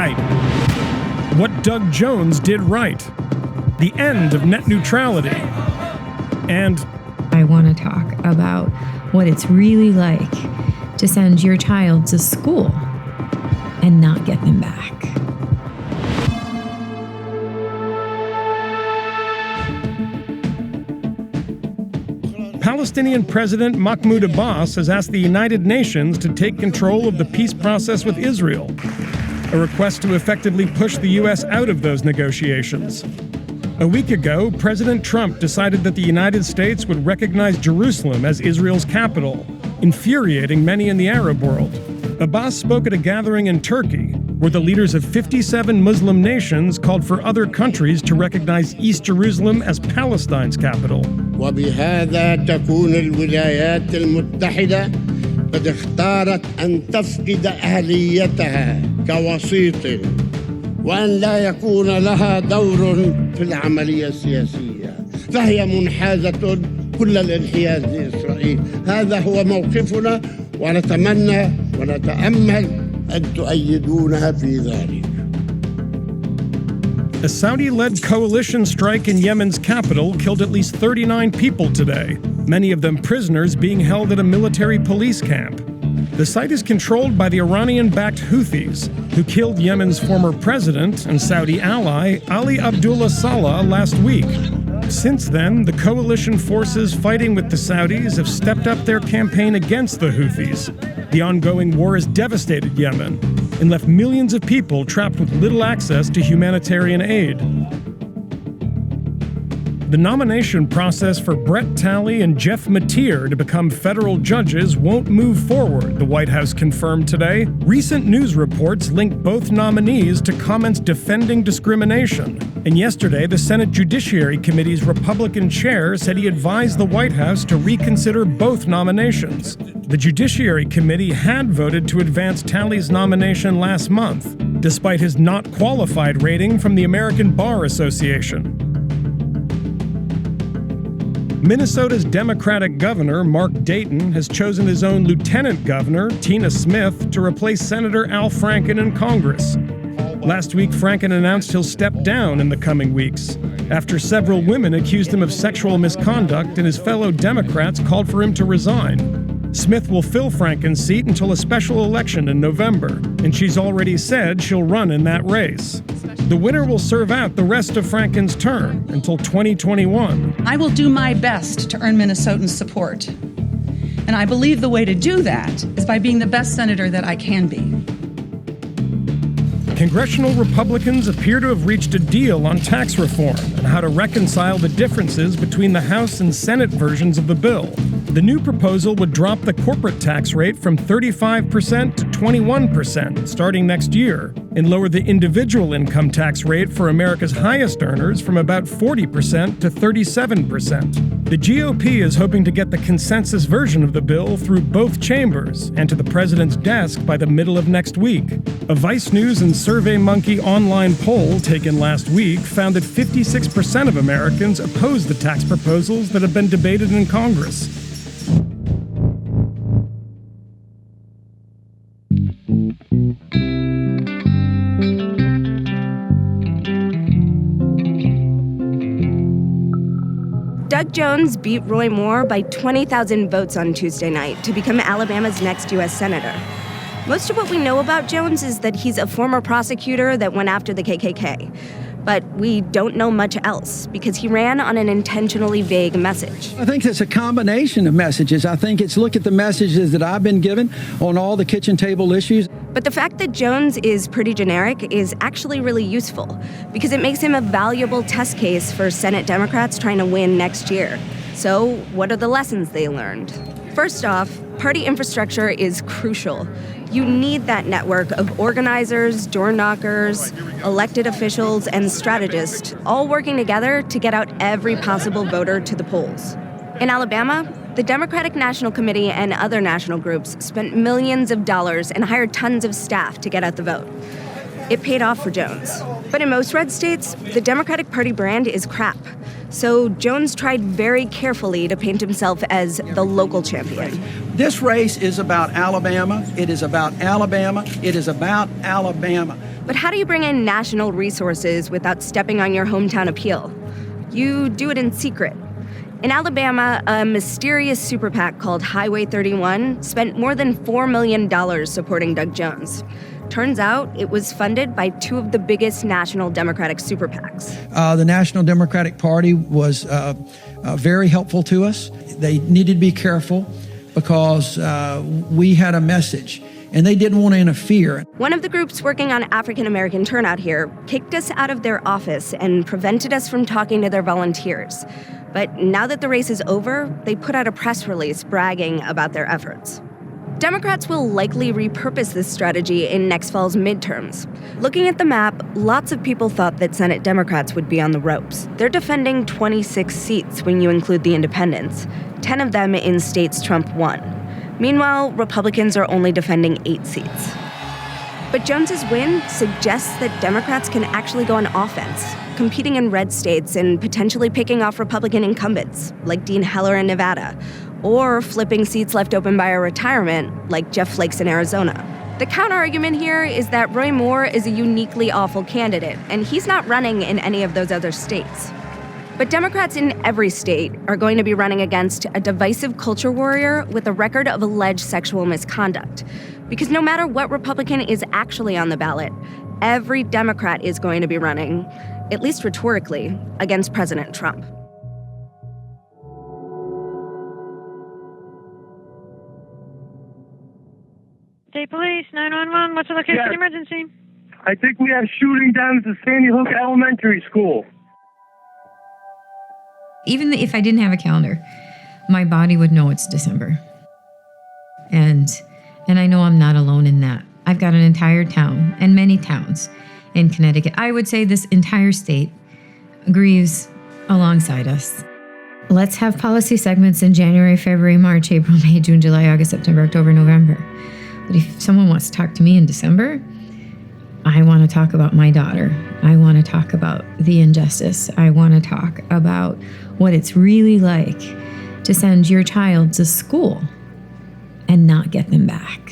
night. What Doug Jones did right. The end of net neutrality. And I want to talk about what it's really like to send your child to school and not get them back. Palestinian President Mahmoud Abbas has asked the United Nations to take control of the peace process with Israel, a request to effectively push the U.S. out of those negotiations. A week ago, President Trump decided that the United States would recognize Jerusalem as Israel's capital, infuriating many in the Arab world. Abbas spoke at a gathering in Turkey, where the leaders of 57 Muslim nations called for other countries to recognize East Jerusalem as Palestine's capital. وبهذا تكون الولايات المتحدة قد اختارت أن تفقد أهليتها كوسيط وأن لا يكون لها دور في العملية السياسية فهي منحازة كل الانحياز لإسرائيل. هذا هو موقفنا ونتمنى ونتأمل أن تؤيدونها في ذلك. A Saudi-led coalition strike in Yemen's capital killed at least 39 people today, many of them prisoners being held at a military police camp. The site is controlled by the Iranian-backed Houthis, who killed Yemen's former president and Saudi ally Ali Abdullah Saleh last week. Since then, the coalition forces fighting with the Saudis have stepped up their campaign against the Houthis. The ongoing war has devastated Yemen and left millions of people trapped with little access to humanitarian aid. The nomination process for Brett Talley and Jeff Mateer to become federal judges won't move forward, the White House confirmed today. Recent news reports link both nominees to comments defending discrimination. And yesterday, the Senate Judiciary Committee's Republican chair said he advised the White House to reconsider both nominations. The Judiciary Committee had voted to advance Talley's nomination last month, despite his not qualified rating from the American Bar Association. Minnesota's Democratic governor, Mark Dayton, has chosen his own lieutenant governor, Tina Smith, to replace Senator Al Franken in Congress. Last week, Franken announced he'll step down in the coming weeks, after several women accused him of sexual misconduct and his fellow Democrats called for him to resign. Smith will fill Franken's seat until a special election in November, and she's already said she'll run in that race. The winner will serve out the rest of Franken's term until 2021. I will do my best to earn Minnesotans' support. And I believe the way to do that is by being the best senator that I can be. Congressional Republicans appear to have reached a deal on tax reform and how to reconcile the differences between the House and Senate versions of the bill. The new proposal would drop the corporate tax rate from 35% to 21% starting next year, and lower the individual income tax rate for America's highest earners from about 40% to 37%. The GOP is hoping to get the consensus version of the bill through both chambers and to the president's desk by the middle of next week. A Vice News and SurveyMonkey online poll taken last week found that 56% of Americans oppose the tax proposals that have been debated in Congress. Doug Jones beat Roy Moore by 20,000 votes on Tuesday night to become Alabama's next U.S. Senator. Most of what we know about Jones is that he's a former prosecutor that went after the KKK. But we don't know much else because he ran on an intentionally vague message. I think it's a combination of messages. I think it's look at the messages that I've been given on all the kitchen table issues. But the fact that Jones is pretty generic is actually really useful because it makes him a valuable test case for Senate Democrats trying to win next year. So what are the lessons they learned? First off, party infrastructure is crucial. You need that network of organizers, door knockers, elected officials, and strategists all working together to get out every possible voter to the polls. In Alabama, the Democratic National Committee and other national groups spent millions of dollars and hired tons of staff to get out the vote. It paid off for Jones. But in most red states, the Democratic Party brand is crap. So Jones tried very carefully to paint himself as the local champion. This race is about Alabama. It is about Alabama. It is about Alabama. But how do you bring in national resources without stepping on your hometown appeal? You do it in secret. In Alabama, a mysterious super PAC called Highway 31 spent more than $4 million supporting Doug Jones. Turns out it was funded by two of the biggest national Democratic super PACs. The National Democratic Party was very helpful to us. They needed to be careful because we had a message, and they didn't want to interfere. One of the groups working on African American turnout here kicked us out of their office and prevented us from talking to their volunteers. But now that the race is over, they put out a press release bragging about their efforts. Democrats will likely repurpose this strategy in next fall's midterms. Looking at the map, lots of people thought that Senate Democrats would be on the ropes. They're defending 26 seats when you include the independents, 10 of them in states Trump won. Meanwhile, Republicans are only defending 8 seats. But Jones's win suggests that Democrats can actually go on offense, competing in red states and potentially picking off Republican incumbents, like Dean Heller in Nevada, or flipping seats left open by a retirement, like Jeff Flake's in Arizona. The counterargument here is that Roy Moore is a uniquely awful candidate, and he's not running in any of those other states. But Democrats in every state are going to be running against a divisive culture warrior with a record of alleged sexual misconduct. Because no matter what Republican is actually on the ballot, every Democrat is going to be running, at least rhetorically, against President Trump. State Police, 911, what's the location of the emergency? I think we have shooting down at the Sandy Hook Elementary School. Even if I didn't have a calendar, my body would know it's December. And I know I'm not alone in that. I've got an entire town and many towns in Connecticut. I would say this entire state grieves alongside us. Let's have policy segments in January, February, March, April, May, June, July, August, September, October, November. But if someone wants to talk to me in December, I want to talk about my daughter. I want to talk about the injustice. I want to talk about what it's really like to send your child to school and not get them back.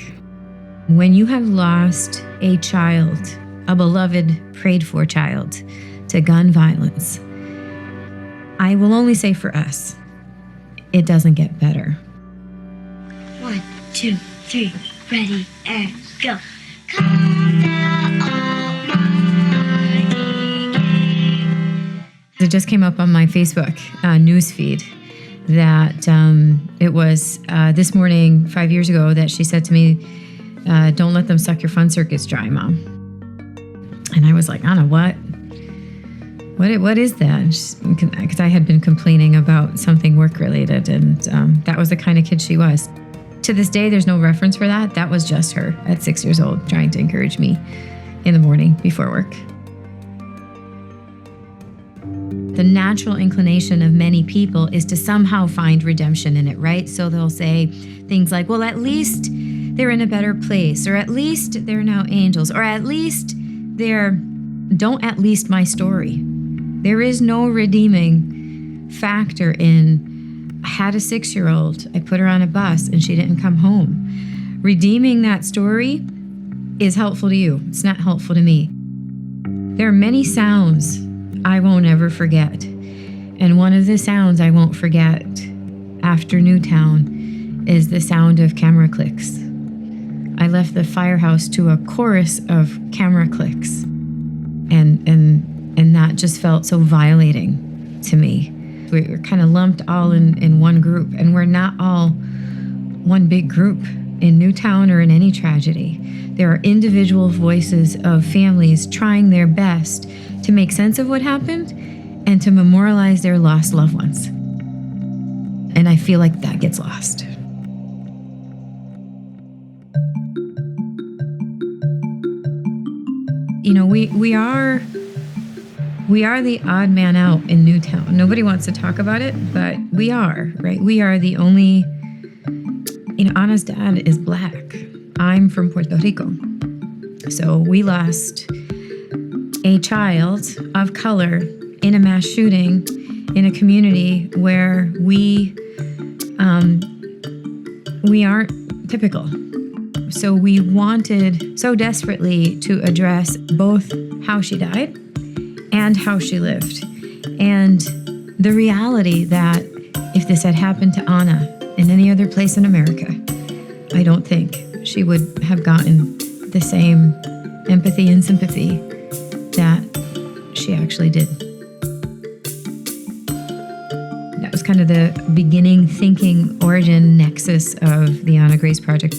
When you have lost a child, a beloved, prayed-for child, to gun violence, I will only say for us, it doesn't get better. 1, 2, 3, ready, and go. Come down, almighty King. It just came up on my Facebook news feed that it was this morning 5 years ago that she said to me, don't let them suck your fun circuits dry, Mom. And I was like, Anna, what is that? Because I had been complaining about something work-related, and that was the kind of kid she was. To this day, there's no reference for that. That was just her at 6 years old trying to encourage me in the morning before work. The natural inclination of many people is to somehow find redemption in it, right? So they'll say things like, well, at least they're in a better place, or at least they're now angels, or at least don't at least my story. There is no redeeming factor in, I had a 6-year-old, I put her on a bus and she didn't come home. Redeeming that story is helpful to you. It's not helpful to me. There are many sounds I won't ever forget. And one of the sounds I won't forget after Newtown is the sound of camera clicks. I left the firehouse to a chorus of camera clicks. And that just felt so violating to me. We were kind of lumped all in one group, and we're not all one big group in Newtown or in any tragedy. There are individual voices of families trying their best to make sense of what happened and to memorialize their lost loved ones. And I feel like that gets lost. You know, we are the odd man out in Newtown. Nobody wants to talk about it, but we are, right? We are the only, Anna's dad is Black. I'm from Puerto Rico. So we lost a child of color in a mass shooting in a community where we aren't typical. So we wanted so desperately to address both how she died and how she lived. And the reality that if this had happened to Anna in any other place in America, I don't think she would have gotten the same empathy and sympathy that she actually did. That was kind of the beginning thinking origin nexus of the Anna Grace Project,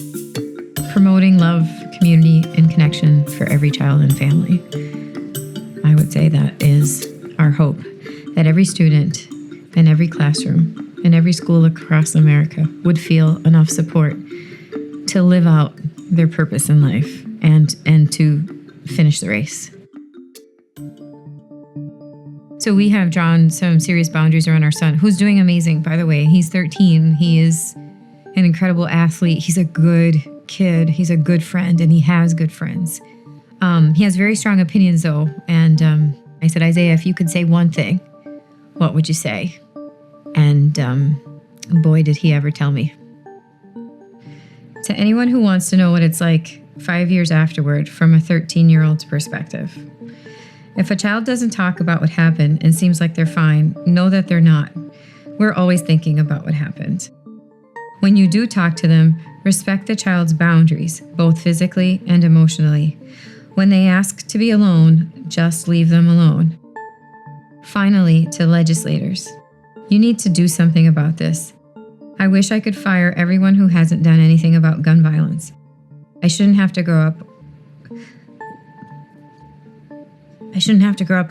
promoting love, community, and connection for every child and family. I would say that is our hope, that every student in every classroom in every school across America would feel enough support to live out their purpose in life and to finish the race. So we have drawn some serious boundaries around our son, who's doing amazing, by the way. He's 13. He is an incredible athlete. He's a good kid. He's a good friend, and he has good friends. He has very strong opinions, though. And I said, Isaiah, if you could say one thing, what would you say? And boy, did he ever tell me. To anyone who wants to know what it's like 5 years afterward from a 13-year-old's perspective, if a child doesn't talk about what happened and seems like they're fine, know that they're not. We're always thinking about what happened. When you do talk to them, respect the child's boundaries, both physically and emotionally. When they ask to be alone, just leave them alone. Finally, to legislators, you need to do something about this. I wish I could fire everyone who hasn't done anything about gun violence. I shouldn't have to grow up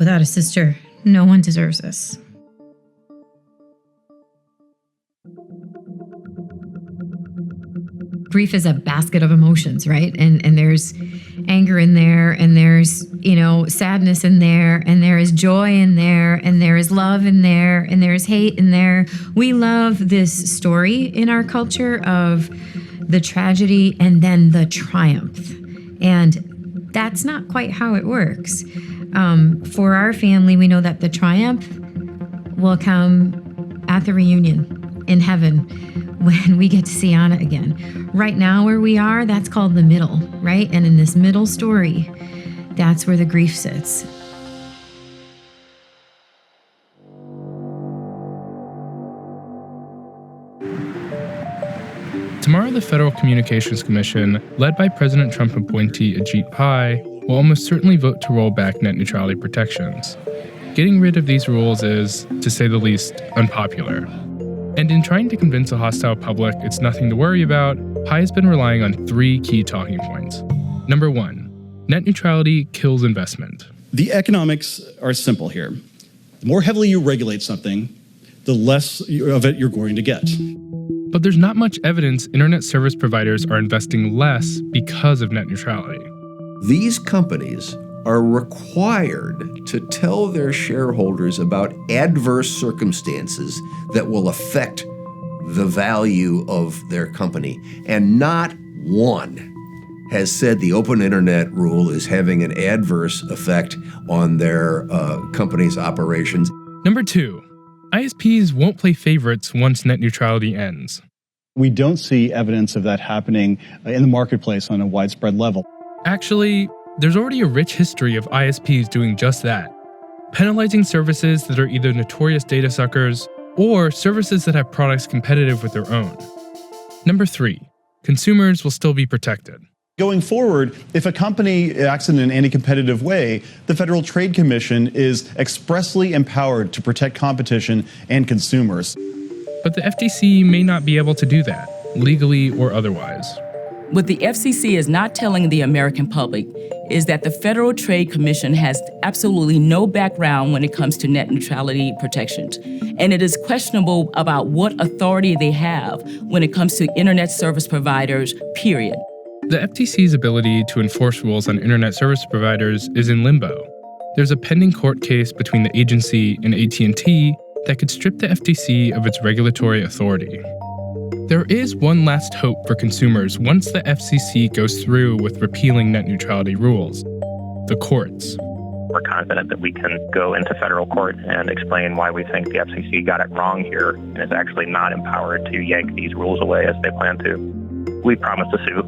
without a sister. No one deserves this. Grief is a basket of emotions, right? And there's anger in there, and there's, sadness in there, and there is joy in there, and there is love in there, and there's hate in there. We love this story in our culture of the tragedy and then the triumph. And that's not quite how it works. For our family, we know that the triumph will come at the reunion in heaven when we get to see Anna again. Right now where we are, that's called the middle, right? And in this middle story, that's where the grief sits. Tomorrow, the Federal Communications Commission, led by President Trump appointee Ajit Pai, will almost certainly vote to roll back net neutrality protections. Getting rid of these rules is, to say the least, unpopular. And in trying to convince a hostile public it's nothing to worry about, Pai has been relying on 3 key talking points. Number 1, net neutrality kills investment. The economics are simple here. The more heavily you regulate something, the less of it you're going to get. But there's not much evidence internet service providers are investing less because of net neutrality. These companies are required to tell their shareholders about adverse circumstances that will affect the value of their company. And not one has said the open internet rule is having an adverse effect on their company's operations. Number 2, ISPs won't play favorites once net neutrality ends. We don't see evidence of that happening in the marketplace on a widespread level. Actually, there's already a rich history of ISPs doing just that, penalizing services that are either notorious data suckers or services that have products competitive with their own. Number 3, consumers will still be protected. Going forward, if a company acts in an anti-competitive way, the Federal Trade Commission is expressly empowered to protect competition and consumers. But the FTC may not be able to do that, legally or otherwise. What the FCC is not telling the American public is that the Federal Trade Commission has absolutely no background when it comes to net neutrality protections. And it is questionable about what authority they have when it comes to internet service providers, period. The FTC's ability to enforce rules on internet service providers is in limbo. There's a pending court case between the agency and AT&T that could strip the FTC of its regulatory authority. There is one last hope for consumers once the FCC goes through with repealing net neutrality rules: the courts. We're confident that we can go into federal court and explain why we think the FCC got it wrong here and is actually not empowered to yank these rules away as they plan to. We promise to sue.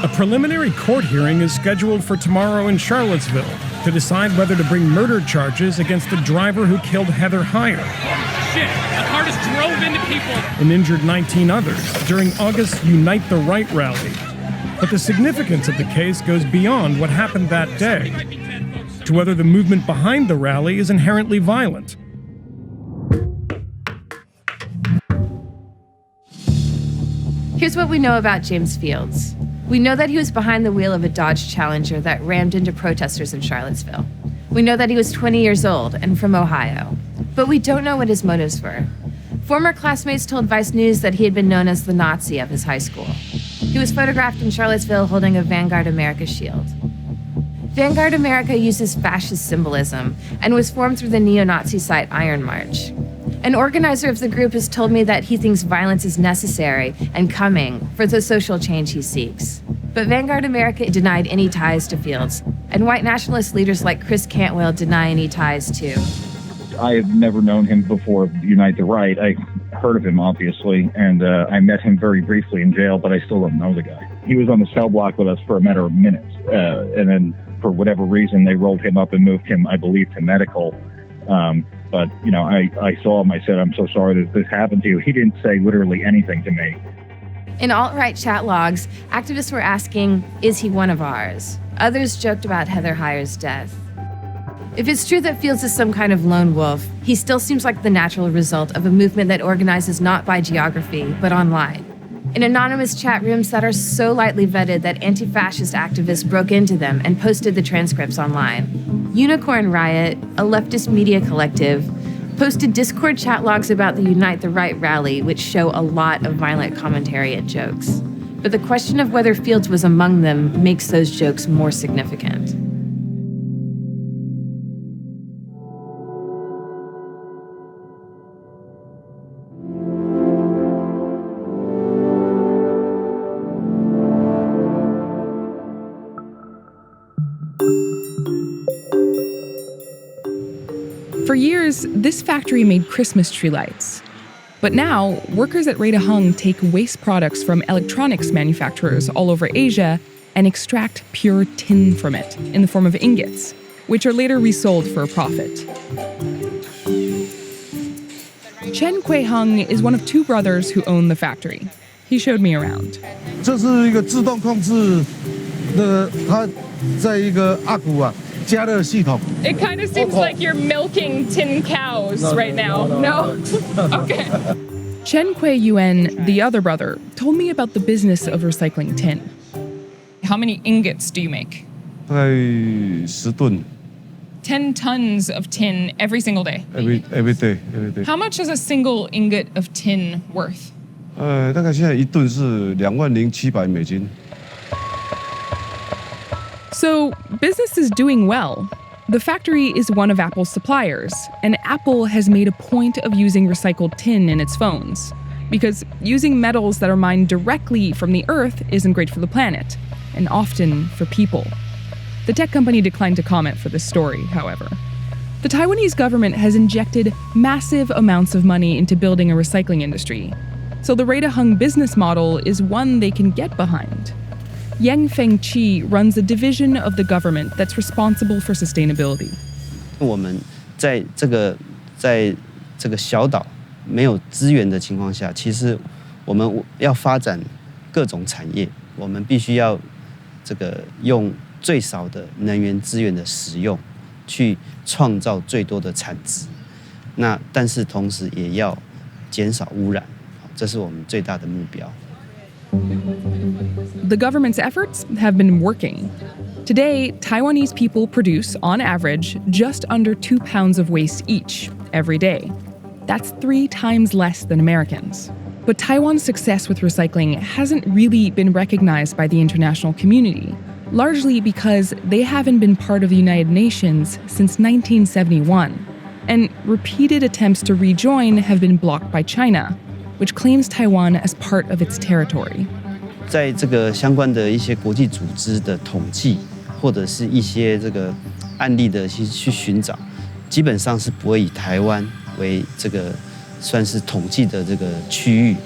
A preliminary court hearing is scheduled for tomorrow in Charlottesville to decide whether to bring murder charges against the driver who killed Heather Heyer. Shit, the car just drove into people. And injured 19 others during August's Unite the Right rally. But the significance of the case goes beyond what happened that day to whether the movement behind the rally is inherently violent. Here's what we know about James Fields. We know that he was behind the wheel of a Dodge Challenger that rammed into protesters in Charlottesville. We know that he was 20 years old and from Ohio. But we don't know what his motives were. Former classmates told Vice News that he had been known as the Nazi of his high school. He was photographed in Charlottesville holding a Vanguard America shield. Vanguard America uses fascist symbolism and was formed through the neo-Nazi site Iron March. An organizer of the group has told me that he thinks violence is necessary and coming for the social change he seeks. But Vanguard America denied any ties to Fields, and white nationalist leaders like Chris Cantwell deny any ties too. I had never known him before Unite the Right. I heard of him, obviously, and I met him very briefly in jail, but I still don't know the guy. He was on the cell block with us for a matter of minutes, and then for whatever reason, they rolled him up and moved him, I believe, to medical. But, I saw him. I said, I'm so sorry that this happened to you. He didn't say literally anything to me. In alt-right chat logs, activists were asking, is he one of ours? Others joked about Heather Heyer's death. If it's true that Fields is some kind of lone wolf, he still seems like the natural result of a movement that organizes not by geography, but online. In anonymous chat rooms that are so lightly vetted that anti-fascist activists broke into them and posted the transcripts online. Unicorn Riot, a leftist media collective, posted Discord chat logs about the Unite the Right rally, which show a lot of violent commentary and jokes. But the question of whether Fields was among them makes those jokes more significant. For years, this factory made Christmas tree lights. But now, workers at Reda Hung take waste products from electronics manufacturers all over Asia and extract pure tin from it in the form of ingots, which are later resold for a profit. Chen Kui Hung is one of two brothers who own the factory. He showed me around. 这是一个自动控制的，它在一个阿古啊。 It kind of seems like you're milking tin cows right now. No? Okay. Chen Kui Yuan, the other brother, told me about the business of recycling tin. How many ingots do you make? 10 吨. 10 tons of tin every single day? Every day. How much is a single ingot of tin worth? 大概现在1吨是$20,700美金. So, business is doing well. The factory is one of Apple's suppliers, and Apple has made a point of using recycled tin in its phones, because using metals that are mined directly from the earth isn't great for the planet, and often for people. The tech company declined to comment for this story, however. The Taiwanese government has injected massive amounts of money into building a recycling industry, so the Reda Hung business model is one they can get behind. Yang Fengqi runs a division of the government that's responsible for sustainability. 我们在这个小岛没有资源的情况下，其实我们要发展各种产业，我们必须要用最少的能源资源的使用，去创造最多的产值。那但是同时也要减少污染，这是我们最大的目标。 The government's efforts have been working. Today, Taiwanese people produce, on average, just under 2 pounds of waste each, every day. That's 3 times less than Americans. But Taiwan's success with recycling hasn't really been recognized by the international community, largely because they haven't been part of the United Nations since 1971. And repeated attempts to rejoin have been blocked by China, which claims Taiwan as part of its territory. 在这个相关的一些国际组织的统计，或者是一些这个案例的去寻找，基本上是不会以台湾为这个算是统计的这个区域。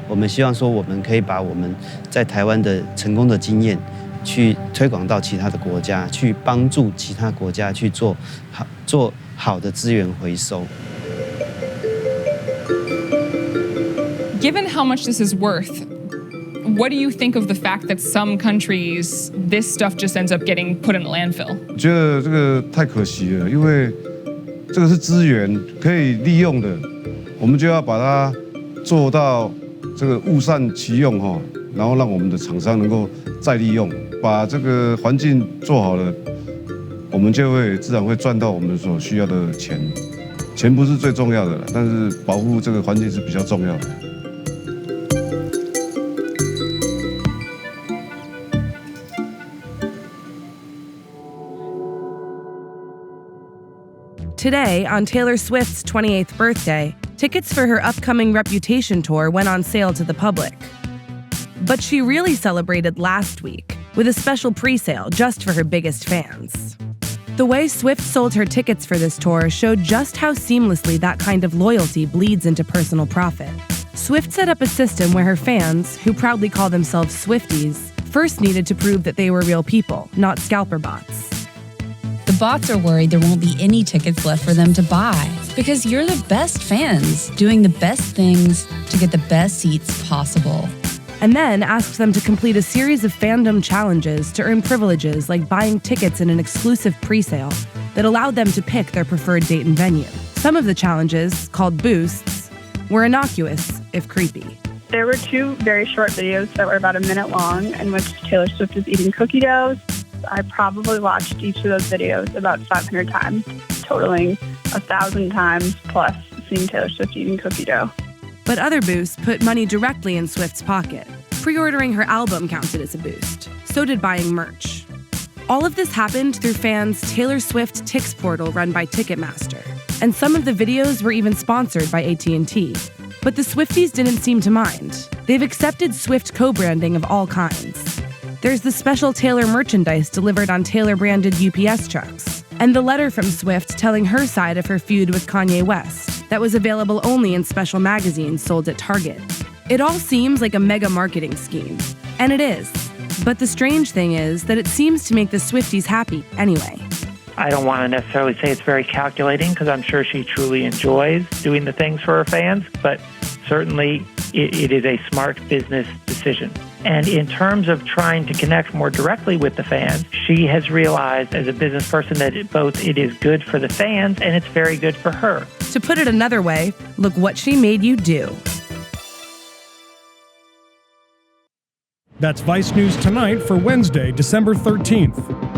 我们希望说，我们可以把我们在台湾的成功的经验，去推广到其他的国家，去帮助其他国家去做好的资源回收。Given how much this is worth, what do you think of the fact that some countries, this stuff just ends up getting put in a landfill? 我觉得这个太可惜了，因为这个是资源可以利用的，我们就要把它做到这个物善其用哈，然后让我们的厂商能够再利用，把这个环境做好了，我们就会自然会赚到我们所需要的钱。钱不是最重要的了，但是保护这个环境是比较重要的。Today, on Taylor Swift's 28th birthday, tickets for her upcoming Reputation tour went on sale to the public. But she really celebrated last week with a special presale just for her biggest fans. The way Swift sold her tickets for this tour showed just how seamlessly that kind of loyalty bleeds into personal profit. Swift set up a system where her fans, who proudly call themselves Swifties, first needed to prove that they were real people, not scalper bots. The bots are worried there won't be any tickets left for them to buy because you're the best fans doing the best things to get the best seats possible. And then asked them to complete a series of fandom challenges to earn privileges like buying tickets in an exclusive presale that allowed them to pick their preferred date and venue. Some of the challenges, called boosts, were innocuous, if creepy. There were two very short videos that were about a minute long in which Taylor Swift was eating cookie doughs. I probably watched each of those videos about 500 times, totaling 1,000 times plus seeing Taylor Swift eating cookie dough. But other boosts put money directly in Swift's pocket. Pre-ordering her album counted as a boost. So did buying merch. All of this happened through fans' Taylor Swift Tix portal run by Ticketmaster. And some of the videos were even sponsored by AT&T. But the Swifties didn't seem to mind. They've accepted Swift co-branding of all kinds. There's the special Taylor merchandise delivered on Taylor-branded UPS trucks, and the letter from Swift telling her side of her feud with Kanye West that was available only in special magazines sold at Target. It all seems like a mega marketing scheme, and it is. But the strange thing is that it seems to make the Swifties happy anyway. I don't want to necessarily say it's very calculating because I'm sure she truly enjoys doing the things for her fans, but certainly it is a smart business decision. And in terms of trying to connect more directly with the fans, she has realized as a business person that it is good for the fans and it's very good for her. To put it another way, look what she made you do. That's Vice News Tonight for Wednesday, December 13th.